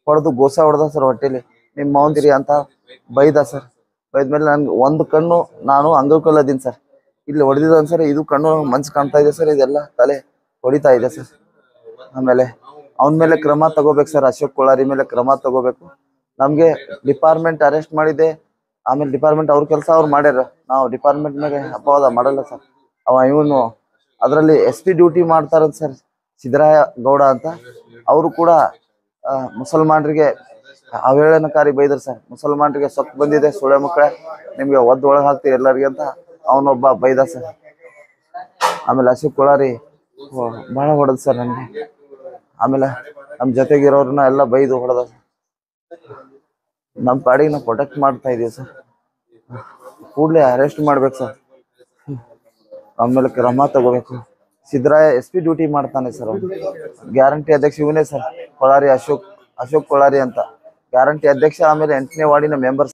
ಹೊಡೆದು ಗೋಸ ಹೊಡೆದ ಸರ್ ಹೊಟ್ಟೆಲಿ. ನಿಮ್ಮ ಮಾವಂದಿರಿ ಅಂತ ಬೈದ ಸರ್. ಬೈದ್ಮೇಲೆ ನನ್ಗೆ ಒಂದು ಕಣ್ಣು ನಾನು ಅಂಗವಿಕಲ ಅದೀನಿ ಸರ್. ಇಲ್ಲಿ ಹೊಡೆದಿದ್ದ ಸರ್, ಇದು ಕಣ್ಣು ಮನ್ಸು ಕಾಣ್ತಾ ಇದೆ ಸರ್, ಇದೆಲ್ಲ ತಲೆ ಹೊಡಿತಾ ಇದೆ ಸರ್. ಆಮೇಲೆ ಅವನ ಮೇಲೆ ಕ್ರಮ ತಗೋಬೇಕು ಸರ್, ಅಶೋಕ್ ಕೊಳ್ಳಾರಿ ಮೇಲೆ ಕ್ರಮ ತಗೋಬೇಕು. ನಮ್ಗೆ ಡಿಪಾರ್ಟ್ಮೆಂಟ್ ಅರೆಸ್ಟ್ ಮಾಡಿದೆ, ಆಮೇಲೆ ಡಿಪಾರ್ಟ್ಮೆಂಟ್ ಅವ್ರ ಕೆಲಸ ಅವ್ರು ಮಾಡ್ಯಾರ, ನಾವು ಡಿಪಾರ್ಟ್ಮೆಂಟ್ ಮೇಲೆ ಅಪವಾದ ಮಾಡಲ್ಲ ಸರ್. ಇವನು ಅದರಲ್ಲಿ SP ಡ್ಯೂಟಿ ಮಾಡ್ತಾರಂತ ಸರ್, ಸಿದ್ದರಾಯ ಗೌಡ ಅಂತ. ಅವರು ಕೂಡ ಮುಸಲ್ಮಾನರಿಗೆ ಅವಹೇಳನಕಾರಿ ಬೈದ್ರು ಸರ್. ಮುಸಲ್ಮಾನರಿಗೆ ಸೊಕ್ಕು ಬಂದಿದೆ, ಸುಳೆ ಮಕ್ಕಳೇ ನಿಮ್ಗೆ ಒಳಗೆ ಹಾಕ್ತೀವಿ ಎಲ್ಲರಿಗೆ ಅಂತ ಅವನೊಬ್ಬ ಬೈದ ಸರ್. ಆಮೇಲೆ ಅಶೋಕ್ ಕೊಳ್ಳಾರಿ ಬಹಳ ಹೊಡೆದ್ ಸರ್ ನನಗೆ. ಆಮೇಲೆ ನಮ್ಮ ಜೊತೆಗಿರೋರನ್ನ ಎಲ್ಲ ಬೈದು ಹೊಡೆದ. ನಮ್ಮ ಪಾಡಿಗೆ ನಾವು ಪ್ರೊಟೆಕ್ಟ್ ಮಾಡ್ತಾ ಇದೀವಿ ಸರ್. ಕೂಡಲೇ ಅರೆಸ್ಟ್ ಮಾಡ್ಬೇಕು ಸರ್, ಆಮೇಲೆ ಕ್ರಮ ತಗೋಬೇಕು. ಸಿದ್ದರಾಯ SP ಡ್ಯೂಟಿ ಮಾಡ್ತಾನೆ ಸರ್. ಅವನು ಗ್ಯಾರಂಟಿ ಅಧ್ಯಕ್ಷ ಇವನೇ ಸರ್, ಕೊಳ್ಳಾರಿ ಅಶೋಕ್ ಕೊಳ್ಳಾರಿ ಅಂತ ಗ್ಯಾರಂಟಿ ಅಧ್ಯಕ್ಷ. ಆಮೇಲೆ 8ನೇ ವಾರ್ಡಿನ ಮೆಂಬರ್